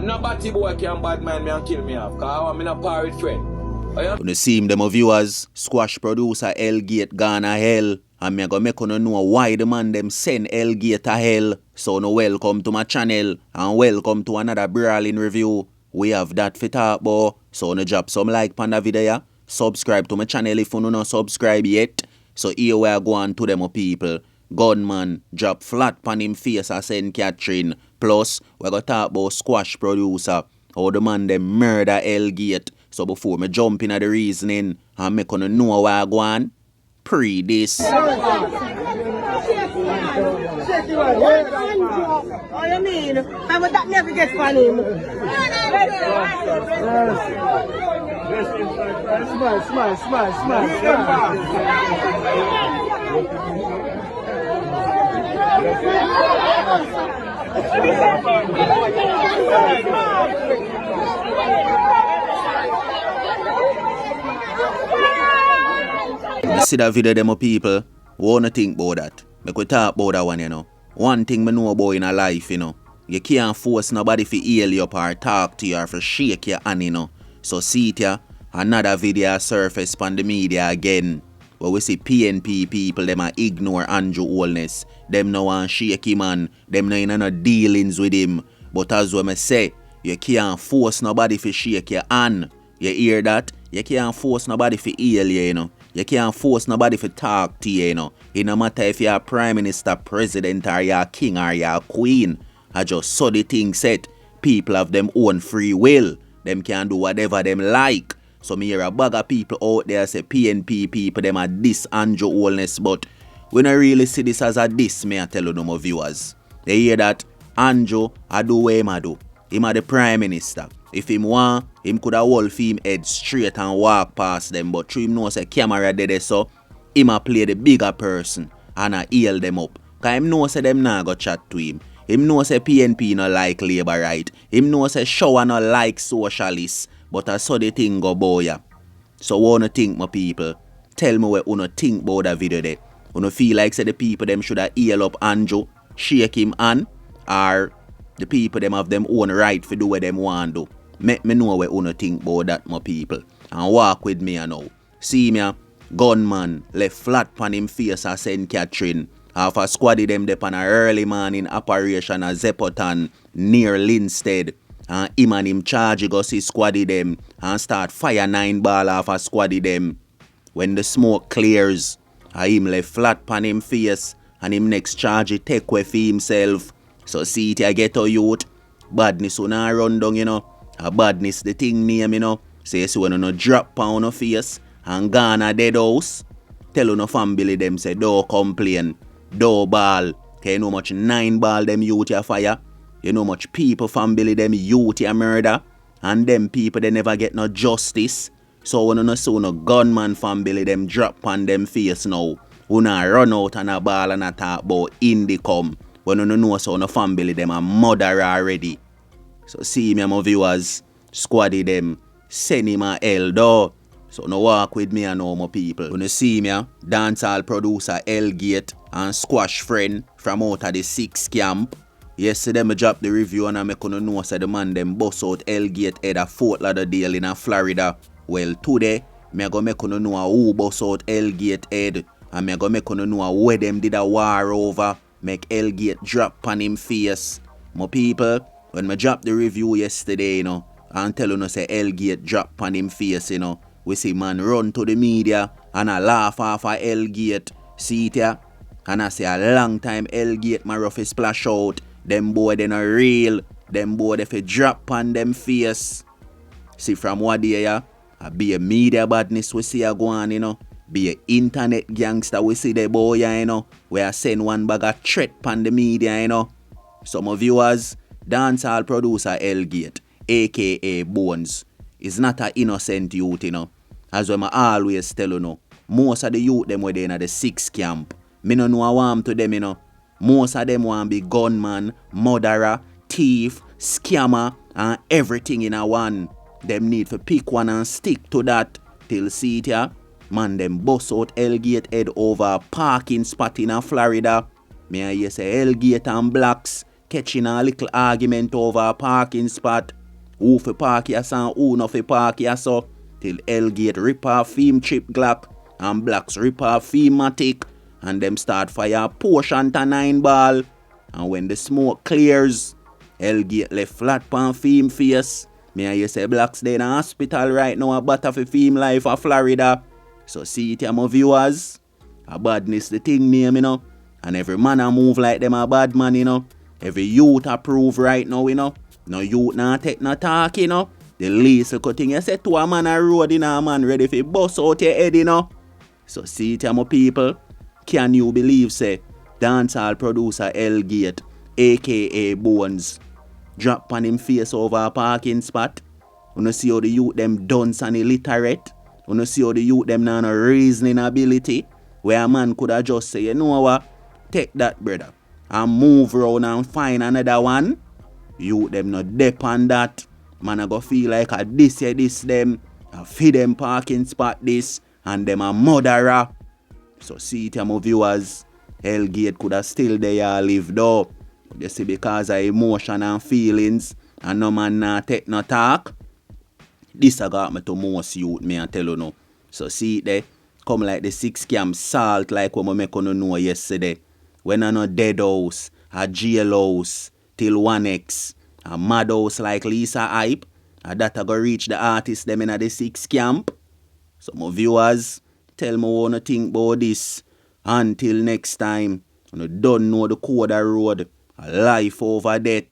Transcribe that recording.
Nobody boy can bad mind me and kill me off, cause I'm in a par with friend. When you see him, them viewers, squash producer Hellgate gone to hell. And me go make you know why the man them send Hellgate to hell. So no welcome to my channel and welcome to another brawling review. We have that for talk about. So no drop some like on the video. Subscribe to my channel if you no subscribe yet. So here we are going to them people. Gunman drop flat pan him face and send Catherine. Plus, we go talk about squash producer. How the man them murder Hellgate. So before me jump in at the reasoning and make you know where I go on, pre this. Oh, you mean? How would that never get for him? You see that video, them people? What do you think about that? Make we talk about that one, you know. One thing me know about in a life, you know. You can't force nobody to heal you up or talk to you or to shake your hand, you know. So see it ya, another video surface on the media again. Where we see PNP people, them a ignore Andrew Holness. Them no want shake him, man. Them no in no dealings with him. But as what me say, you can't force nobody to shake your hand. You hear that? You can't force nobody to heal you, you know. You can't force nobody to talk to you, you know. It no matter if you're a prime minister, president, or you're a king, or you're a queen. I just saw the thing set. People have them own free will. Them can do whatever them like. So me hear a bag of people out there say PNP people, them a diss Andrew Holness. But we don't really see this as a diss, me I tell you no more viewers. They hear that Andrew, I do what him a do. Him a the prime minister. If him want, him could have hold him head straight and walk past them. But through him know say camera dead so, him a play the bigger person and a heal them up. Cause him know say them nah go chat to him. Him know say PNP no like labor right. Him know say Shower no like socialists. But I saw the thing go boya. So what you think, my people? Tell me what you think about that video there. You feel like say the people them should have heal up Andrew, shake him hand, or the people them have them own right to do what them want to do. Make me know what you think about that, my people. And walk with me now. See me, gunman left flat pan him face at St. Catherine. Half a squaddy them dep on a early morning operation at Zepotan near Linstead. And him and him charge go see squaddy them and start fire 9 ball off a squaddy them. When the smoke clears, him left flat pan him face and him next charge take away for himself. So see it I get to youth. Badness will not run down, you know. A badness the thing name, you know. Say so when you no drop on no face and gone a dead house. Tell you no family them say don't complain. Don't ball. Cause you know much 9 ball them youth ya fire. You know much people family them youth ya murder. And them people they never get no justice. So when you no see no gunman family them drop on them face now. You not run out and a ball and a talk about indie come. When you no know so no family them a murder already. So see me my viewers, squaddy them, send him a hell door. So no walk with me and all my people. When you see me, dancehall producer Hellgate and squash friend from out of the 6 camp. Yesterday me drop the review and I make you know say the man them bust out Hellgate head at Fort Lauderdale in Florida. Well today, me go make you know who bust out Hellgate head. And me go make you know where them did a war over. Make Hellgate drop on him face. My people, when me drop the review yesterday, you know, and tell you say Hellgate drop on him face, you know, we see man run to the media and I laugh off of Hellgate. See it ya? And I say a long time Hellgate my rough splash out. Them boy they not real. Them boy they fi drop on them face. See from what day ya? I be a media badness we see a go on, you know. Be a internet gangster we see the boy ya, you know. We a send one bag of threat on the media, you know. Some of viewers, dancehall producer Hellgate, aka Bones, is not an innocent youth, you know. As when I always tell you know, most of the youth them were there in the 6 camp. Me no know warm to them, you know. Most of them want be gunman, murderer, thief, scammer, and everything in a one. Them need to pick one and stick to that till see it ya. Man them bust out Hellgate head over a parking spot in Florida. Me I hear say Hellgate and blacks catching a little argument over a parking spot. Who fi park here and who no fi park here so. Till Hellgate rip off Fame Chip Glock and Blacks rip off Fame Matic and them start fire portion to 9 ball. And when the smoke clears, Hellgate left flat pan Fame face. Me and you say Blacks they in a hospital right now a battle for Fame life for Florida. So see it here my viewers. A badness the thing name, you know. And every man a move like them a bad man, you know. Every youth approve right now, you know. No youth not take no talk, you know. The least thing you say to a man a road, you know, a man ready for bust out your head, you know. So see it here my people. Can you believe say dancehall producer Hellgate, aka Bones, drop on him face over a parking spot? You see how the youth them dunce and illiterate? You see how the youth them not no reasoning ability? Where a man could have just say, you know what, take that brother and move around and find another one. Youth them not dep on that. Man I go feel like a this here this them, a feed them parking spot this, and them a murderer. So see it here my viewers, Hellgate could have still there lived up. But you see because of emotion and feelings, and no man not take no talk. This I got me to most youth, me and tell you no. So see it there, come like the 6 cam salt like what me make you know yesterday. When I no dead house, a jail house, till 1x, a mad house like Lisa Hype, and that I go reach the artist them in the 6 camp. So my viewers, tell me what you think about this. Until next time, you don't know the code of road, a life over death.